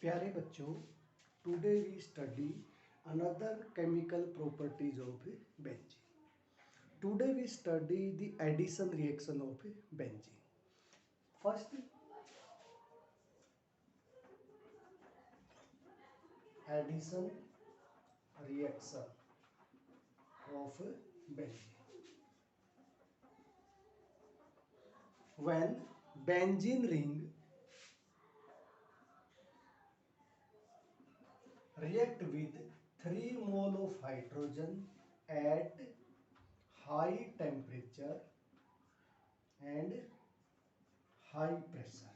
प्यारे बच्चों, today we study another chemical properties of benzene. Today we study the addition reaction of benzene. First, addition reaction of benzene. When benzene ring react with 3 mole of hydrogen at high temperature and high pressure.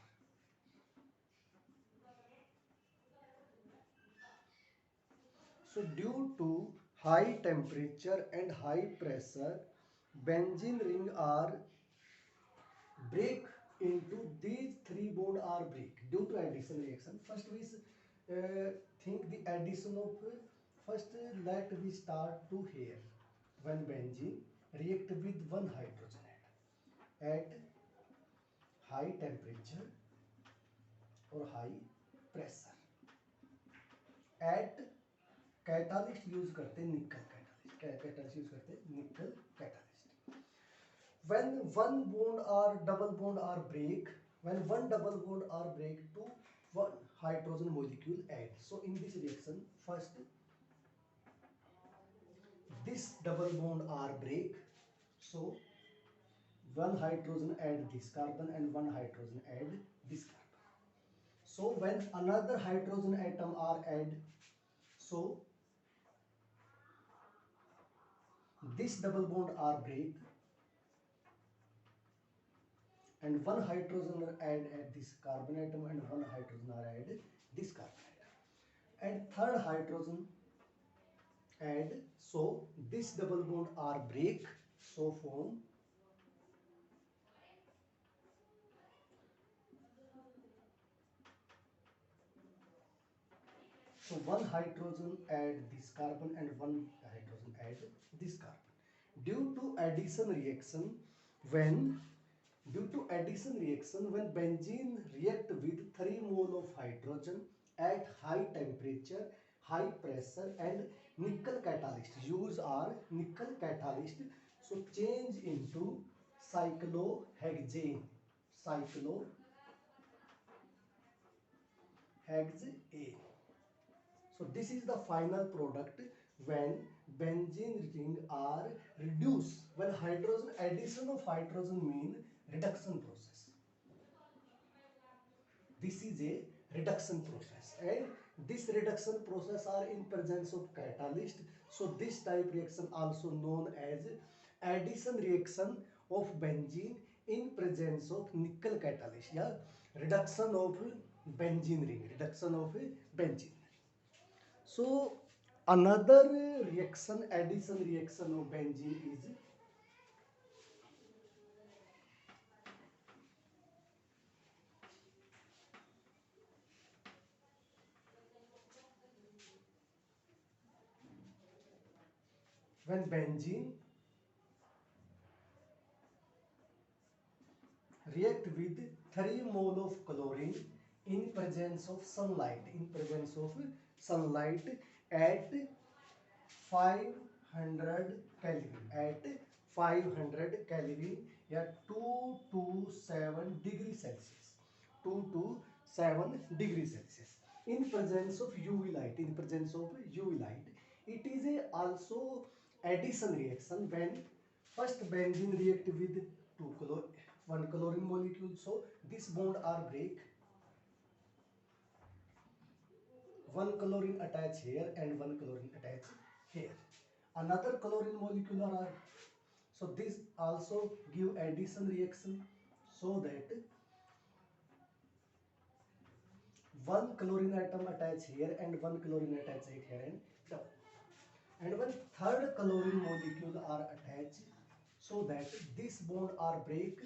So due to high temperature and high pressure, benzene ring are break into these three bond are break due to addition reaction. First we think the addition of first let we start to here when benzene react with one hydrogen atom at high temperature or high pressure at catalyst use करते हैं निकल catalyst use करते हैं निकल catalyst when one bond or double bond are break when one double bond are break to one hydrogen molecule add. So in this reaction first this double bond are break, so one hydrogen add this carbon and one hydrogen add this carbon. So when another hydrogen atom are add, so this double bond are break and one hydrogen are add at this carbon atom and one hydrogen are add this carbon atom and third hydrogen add, so this double bond are break, so form so one hydrogen add this carbon and one hydrogen add this carbon due to addition reaction. When due to addition reaction when benzene react with 3 mole of hydrogen at high temperature, high pressure and nickel catalyst use are nickel catalyst, so change into cyclohexane cyclohexane. So this is the final product when benzene ring are reduced. When hydrogen addition of hydrogen mean reduction process. This is a reduction process and this reduction process are in presence of catalyst. So this type reaction also known as addition reaction of benzene in presence of nickel catalyst. Yeah, reduction of benzene ring, reduction of benzene. So another reaction, addition reaction of benzene is when benzene react with 3 mole of chlorine in presence of sunlight at 500 Kelvin at 500 Kelvin या 2 to 7 degree Celsius 2 to 7 degree Celsius in presence of UV light it is a also addition reaction when first benzene react with one chlorine molecule, so this bond are break, one chlorine attach here and one chlorine attach here, another chlorine molecule are, so this also give addition reaction, so that one chlorine atom attach here and one chlorine attach here and double, and when third chlorine molecule are attached, so that this bond are break,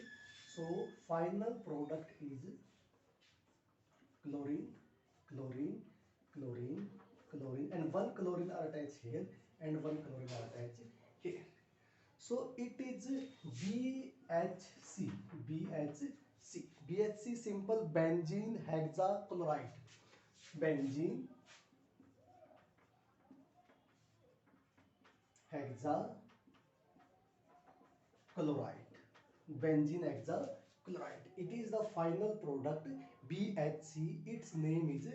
so final product is chlorine chlorine chlorine chlorine and one chlorine are attached here and one chlorine are attached here, so it is BHC BHC BHC simple benzene hexachloride. benzene hexachloride. Benzene hexachloride. It is the final product BHC. Its name is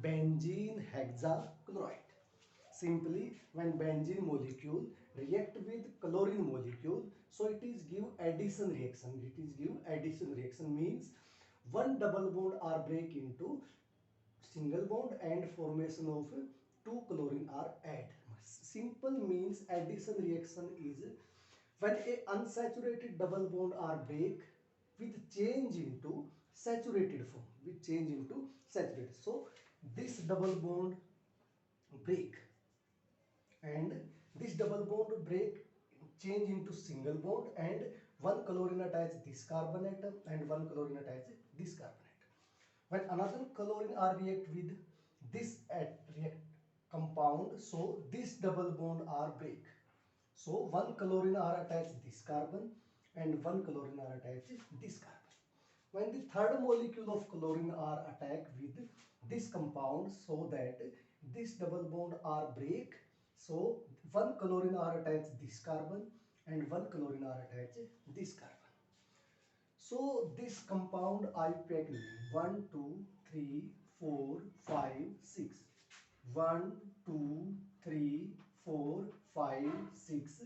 benzene hexachloride. Simply, when benzene molecule react with chlorine molecule, so it is give addition reaction. It is give addition reaction means one double bond are break into single bond and formation of two chlorine are add. Simple means addition reaction is when a unsaturated double bond are break with change into saturated form, with change into saturated. So this double bond break and this double bond break change into single bond and one chlorine attach this carbon atom and one chlorine attach this carbon atom. When another chlorine are react with this react compound, so this double bond are break. So one chlorine are attached this carbon and one chlorine are attached this carbon. When the third molecule of chlorine are attacked with this compound, so that this double bond are break, so one chlorine are attached this carbon and one chlorine are attached this carbon. So this compound IUPAC name 1, 2, 3, 4, 5, 6. 1, 2, 3, 4, 5, 6.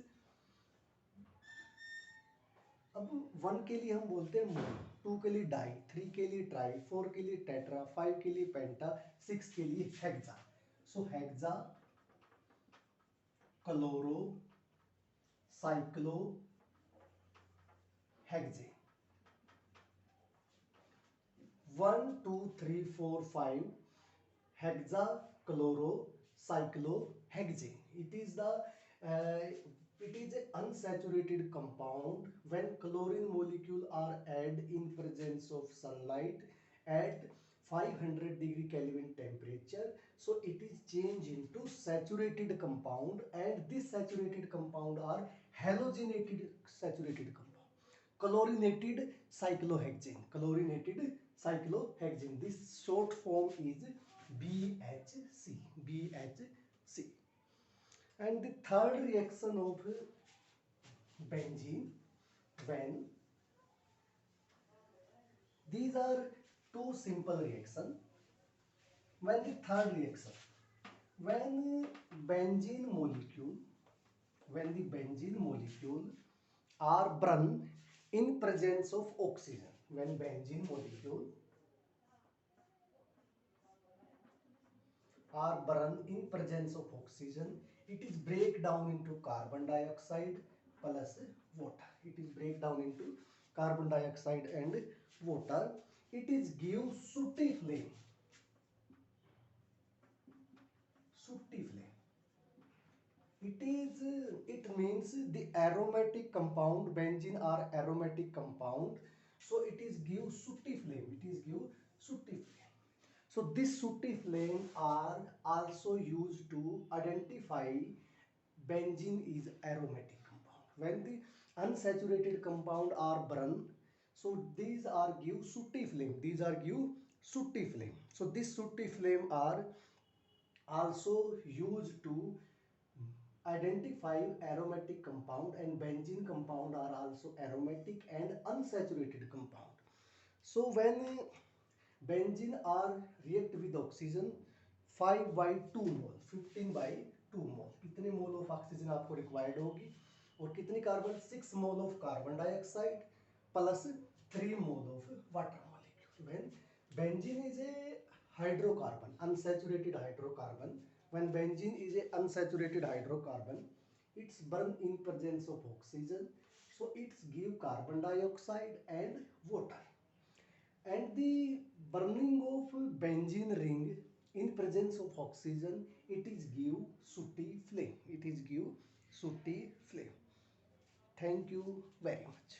अब 1 के लिए हम बोलते हैं मोल, 2 के लिए die, 3 के लिए ट्राई, 4 के लिए टेट्रा, 5 के लिए पेंटा, 6 के लिए hexa. So hexa chloro cyclo hex. 1, 2, 3, 4, 5 hexachlorocyclohexane. It is an unsaturated compound when chlorine molecule are added in presence of sunlight at 500 degree Kelvin temperature. So it is changed into saturated compound and this saturated compound are halogenated saturated compound. Chlorinated cyclohexane. Chlorinated cyclohexane. This short form is BHC. BHC. And the third reaction of benzene, when these are two simple reaction. When the third reaction, when benzene molecule, when the benzene molecule are burned in presence of oxygen, when benzene molecule are burned in presence of oxygen, it is break down into carbon dioxide plus water. It is break down into carbon dioxide and water. It is give sooty flame. Sooty flame. It means the aromatic compound, benzene are aromatic compound, so it is give sooty flame. It is give sooty flame. So this sooty flame are also used to identify benzene is aromatic compound. When the unsaturated compound are burned, so these are give sooty flame. These are give sooty flame. So this sooty flame are also used to identify aromatic compound, and benzene compound are also aromatic and unsaturated compound. So when benzene are react with oxygen 5 by 2 mole 15 by 2 मोल, कितने mole of oxygen आपको required होगी और कितनी carbon, 6 mole of carbon dioxide plus 3 mole of water molecule. When benzene is a hydrocarbon, unsaturated hydrocarbon. When benzene is a unsaturated hydrocarbon, it's burned in presence of oxygen, so it's give carbon dioxide and water. And the burning of benzene ring in presence of oxygen, it is give sooty flame. It is give sooty flame. Thank you very much.